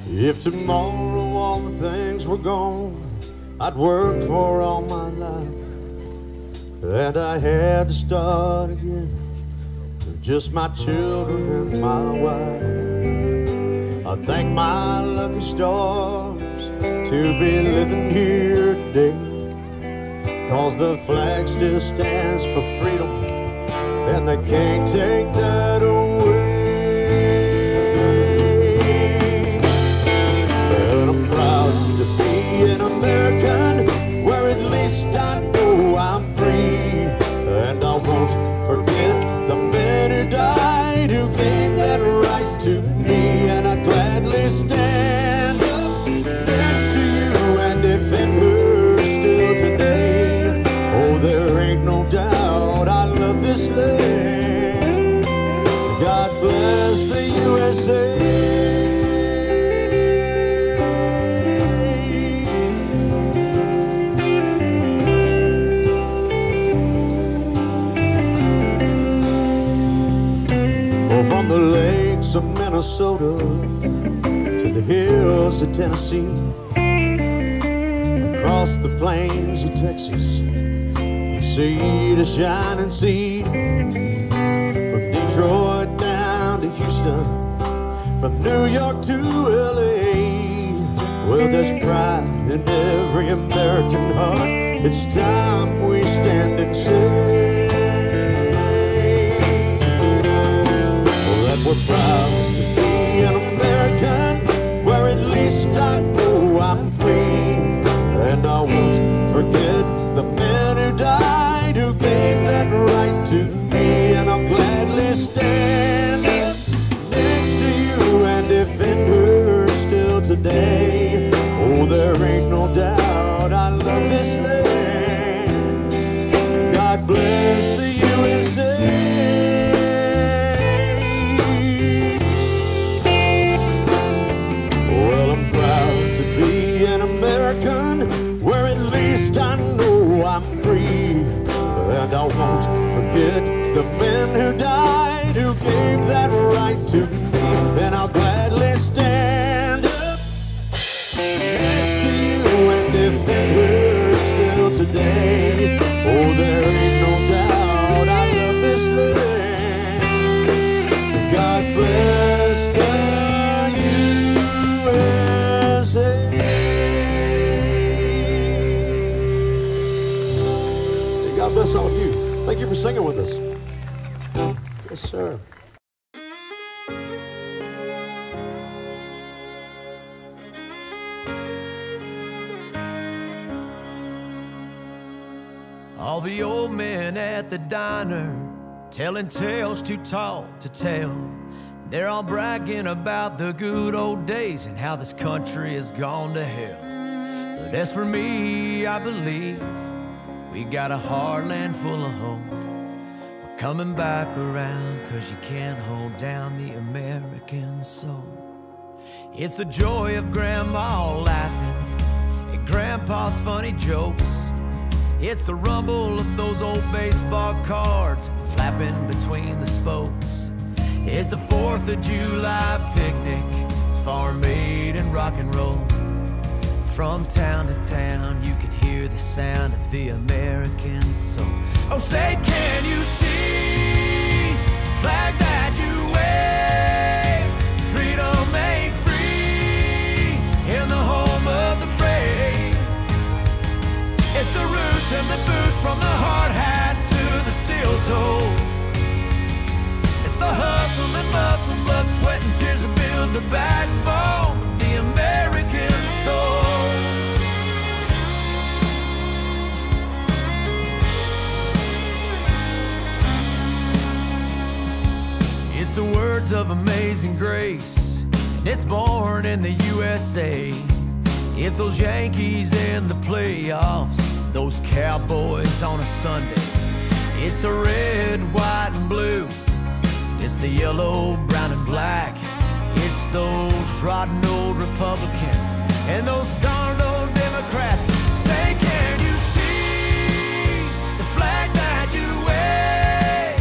If tomorrow all the things were gone I'd worked for all my life, and I had to start again with just my children and my wife, I thank my lucky stars to be living here today, 'cause the flag still stands for freedom and they can't take that away. And I'm proud to be an American, where at least I know I'm free. And I won't forget the men who died, who gave that right to me. And I'd gladly stand up next to you and defend her still today. Oh, there ain't no doubt I love this land. God bless the USA. From the lakes of Minnesota to the hills of Tennessee, across the plains of Texas, from sea to shining sea, from Detroit down to Houston, from New York to LA. Well, there's pride in every American heart. It's time we stand and say we're proud to be an American, where at least I know I'm free. And I won't forget the men who died, who gave that right to me. And I'll gladly stand up next to you and defend her still today. Oh, there ain't no doubt I love this land. God bless the USA. Where at least I know I'm free. And I won't forget the men who died, who gave that right to me. And I'll gladly stand up next to you and defend her still today. Oh, there ain't no doubt I love this land. God bless the USA. God bless all of you. Thank you for singing with us. Yes, sir. All the old men at the diner, telling tales too tall to tell. They're all bragging about the good old days and how this country has gone to hell. But as for me, I believe we got a heartland full of hope. We're coming back around, 'cause you can't hold down the American soul. It's the joy of Grandma laughing at Grandpa's funny jokes. It's the rumble of those old baseball cards flapping between the spokes. It's the 4th of July picnic. It's farm made and rock and roll. From town to town, you can hear the sound of the American soul. Oh, say, can you see the flag that you wave? Freedom ain't free in the home of the brave. It's the roots and the boots, from the hard hat to the steel toe. It's the hustle and muscle, blood, sweat, and tears that build the backbone of the American soul. It's the words of Amazing Grace, and it's born in the USA. It's those Yankees in the playoffs, those Cowboys on a Sunday. It's a red, white, and blue. It's the yellow, brown, and black. It's those rotten old Republicans and those darned old Democrats. Say, can you see the flag that you wave?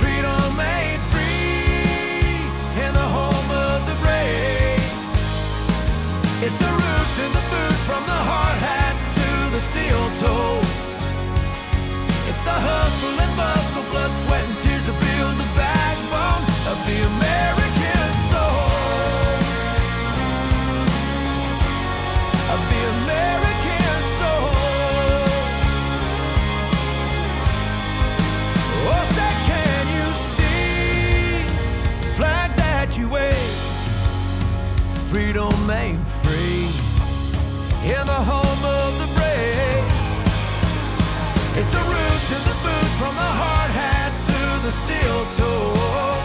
Freedom ain't free in the home of the brave. freedom ain't free. In the home of the brave, it's the roots and the boots, from the hard hat to the steel toe.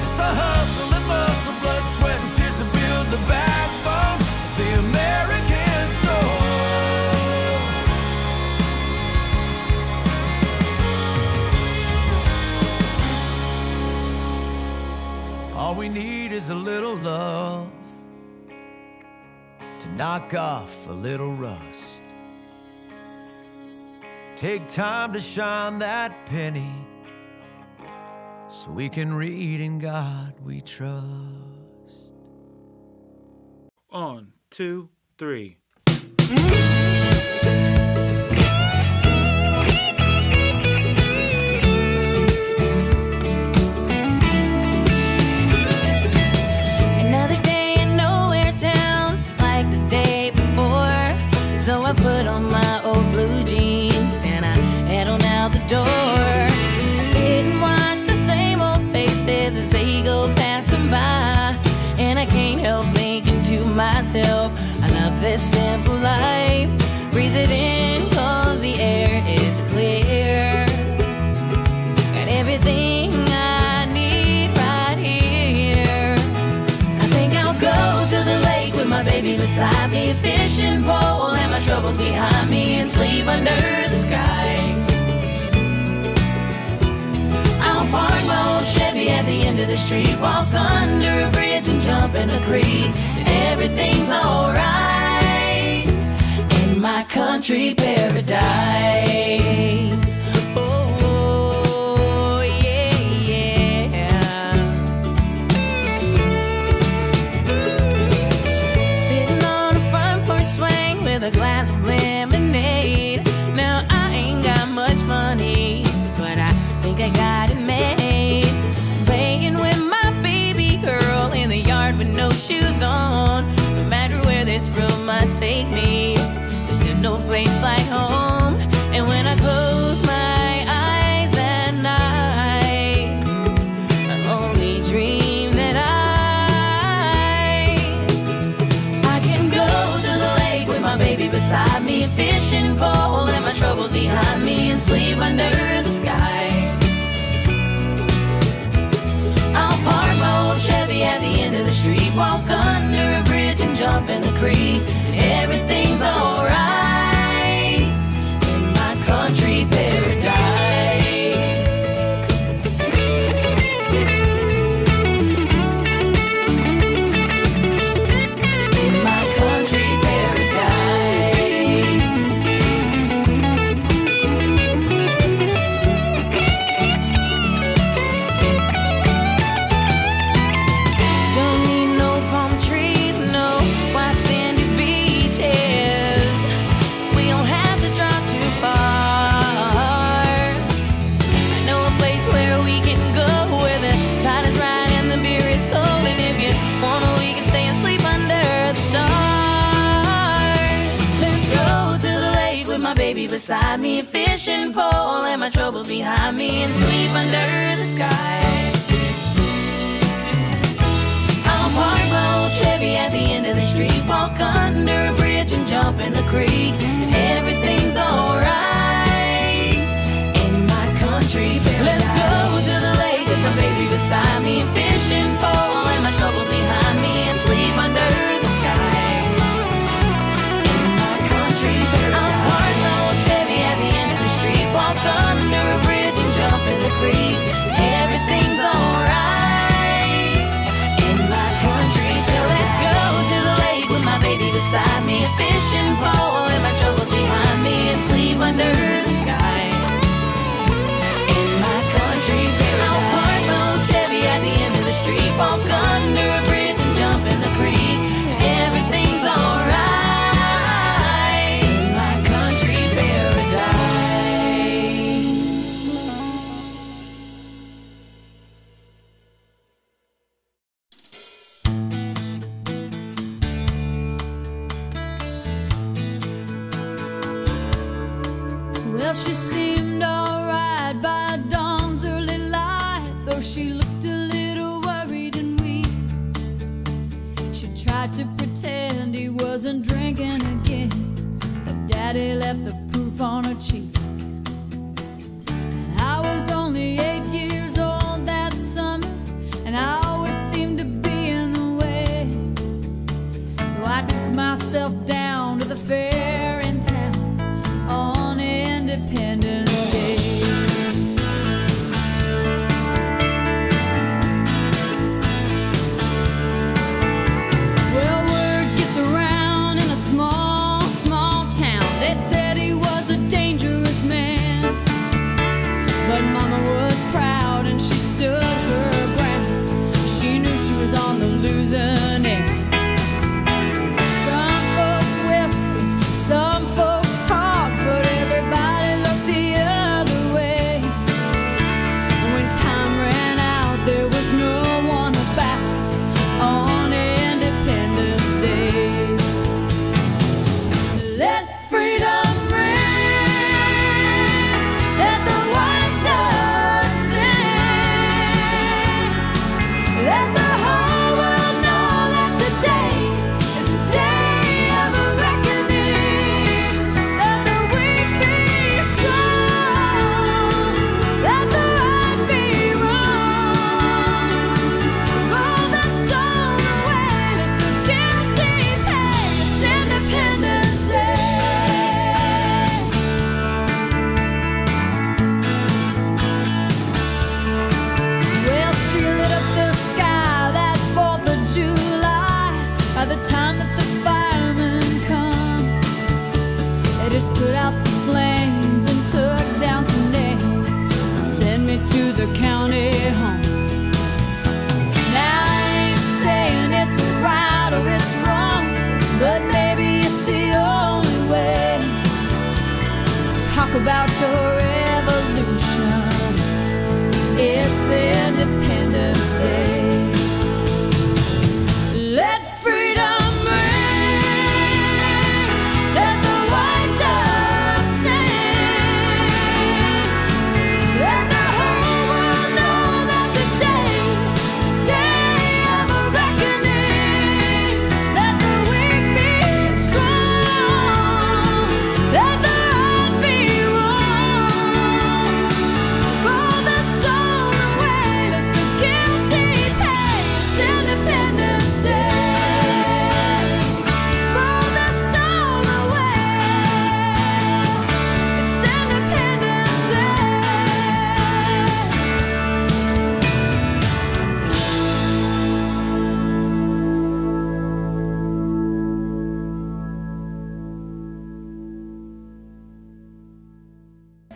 It's the hustle and muscle, blood, sweat, and tears that build the backbone of the American soul. All we need is a little love to knock off a little rust. Take time to shine that penny so we can read in God we trust. 1, 2, 3. Another day in nowhere town, just like the day before. So I put on my old blue jeans and I head on out the door. I sit and watch the same old faces as they go passing by, and I can't help thinking to myself, I love this simple life. Breathe it in, cause the air is clear. Got everything I need right here. I think I'll go to the lake with my baby beside me, fishing pole and my troubles behind me, and sleep under the sky. I'll park my old Chevy at the end of the street, walk under a bridge and jump in a creek, and everything's alright in my country paradise. Oh, yeah, yeah. Sitting on a front porch swing with a glass of lemonade. Now I ain't got much money, but I think I got it made. Playing with my baby girl in the yard with no shoes on. No matter where this road might take me, there's still no place like home. And when I close my eyes at night, I only dream that I can go to the lake with my baby beside me, a fishing pole and my troubles behind me, and sleep under the sky. I'll park my old Chevy at the end of the street, walk under a bridge and jump in the creek, and everything's alright in my country paradise. In my country paradise. Don't need no palm trees, no white sandy beaches. We don't have to drive too far. I know a place where we can go, where the tide is right and the beer is cold. And if you wanna, we can stay and sleep under the stars. Let's go to the lake with my baby beside me, a fishing pole and my troubles behind me, and sleep under the sky. I'll park my old Chevy at the end of the street, walk under a bridge and jump in the creek, and everything's alright in my country paradise. Let's go to the lake with my baby beside me, a fishing pole and my troubles behind me, and sleep under the sky. In my country paradise. I'll park my old Chevy at the end of the street, walk under a bridge and jump in the creek, everything's alright in my country. So let's go to the lake with my baby beside me, a fishing pole and my troubles behind me, and sleep under the sky. In my country paradise. I'll park my old Chevy at the end of the street, walk under a bridge and jump in the creek, everything's alright in my country paradise. Well, she seemed alright by dawn's early light, though she looked a little worried and weak. She tried tried to pretend he wasn't drinking again, but Daddy left the proof on her cheek. And I was only 8 years old that summer, and I always seemed to be in the way. So I took myself down to the fair in town on Independence Day. But Mama was proud and she stood her ground. She knew she was on the losing end. Some folks whispered, some folks talked, but everybody looked the other way. When time ran out, there was no one about on Independence Day. Let freedom put out the flames and took down some names and sent me to the county home. Now I ain't saying it's right or it's wrong, but maybe it's the only way. Talk about your revolution. It's Independence Day. Let freedom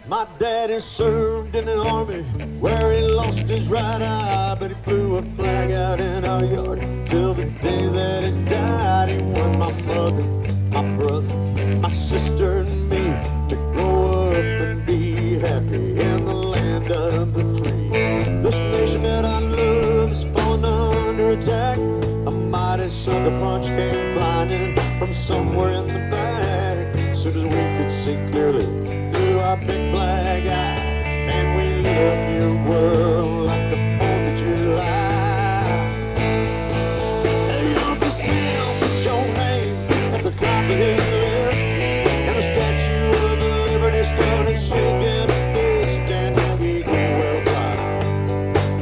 My daddy served in the army where he lost his right eye, but he flew a flag out in our yard till the day that he died. He wanted my mother, my brother, my sister and me to grow up and be happy in the land of the free. This nation that I love is falling under attack. A mighty sucker punch came flying in from somewhere in the back. As soon as we could see clearly through our big black eye, and we lit up your world like the 4th of July. Hey, Uncle Sam, put your name at the top of his list, and the Statue of Liberty started shaking a fist, and the eagle will fly.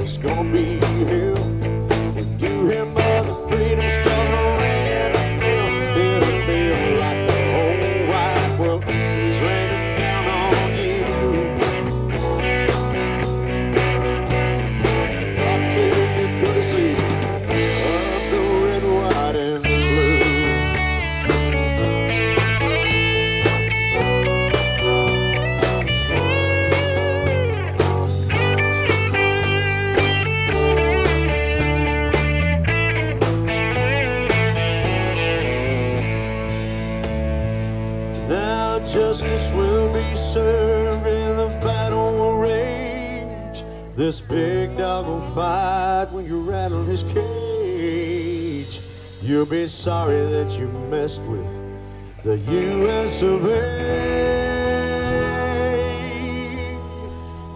It's gonna be here when you hear Mother Freedom start ringing a bell. It'll feel like the whole wide world is raining down on you. Up to you courtesy of the red, white, and blue. Now justice will be served and the battle will rage. This big dog will fight when you rattle his cage. You'll be sorry that you messed with the US of A.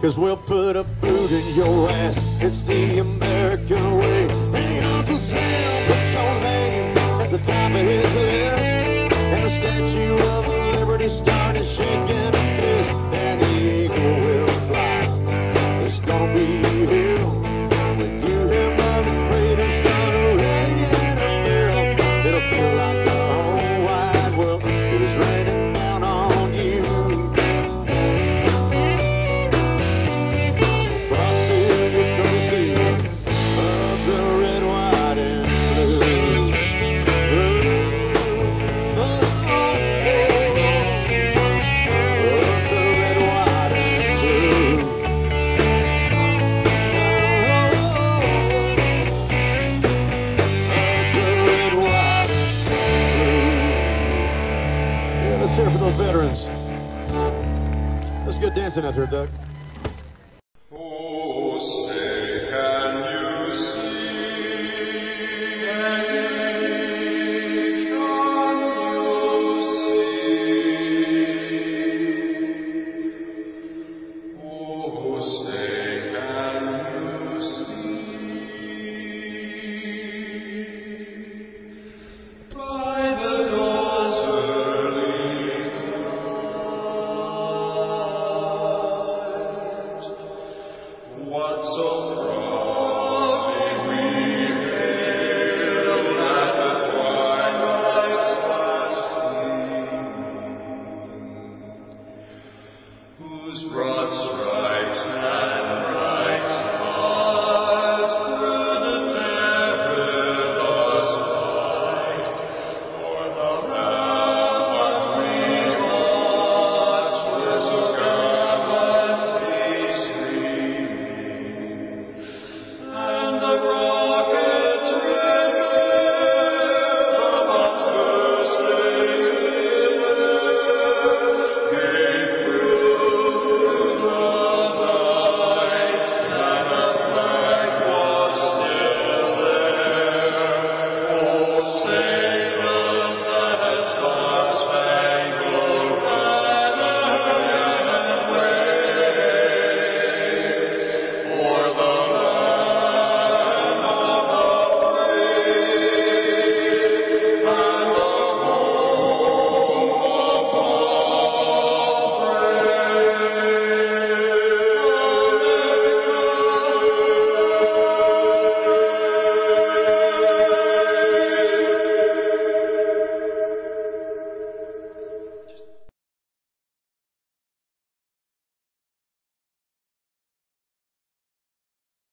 'Cause we'll put a boot in your ass. It's the American way. Hey, Uncle Sam, put your name at veterans. That's good dancing out there, Doug.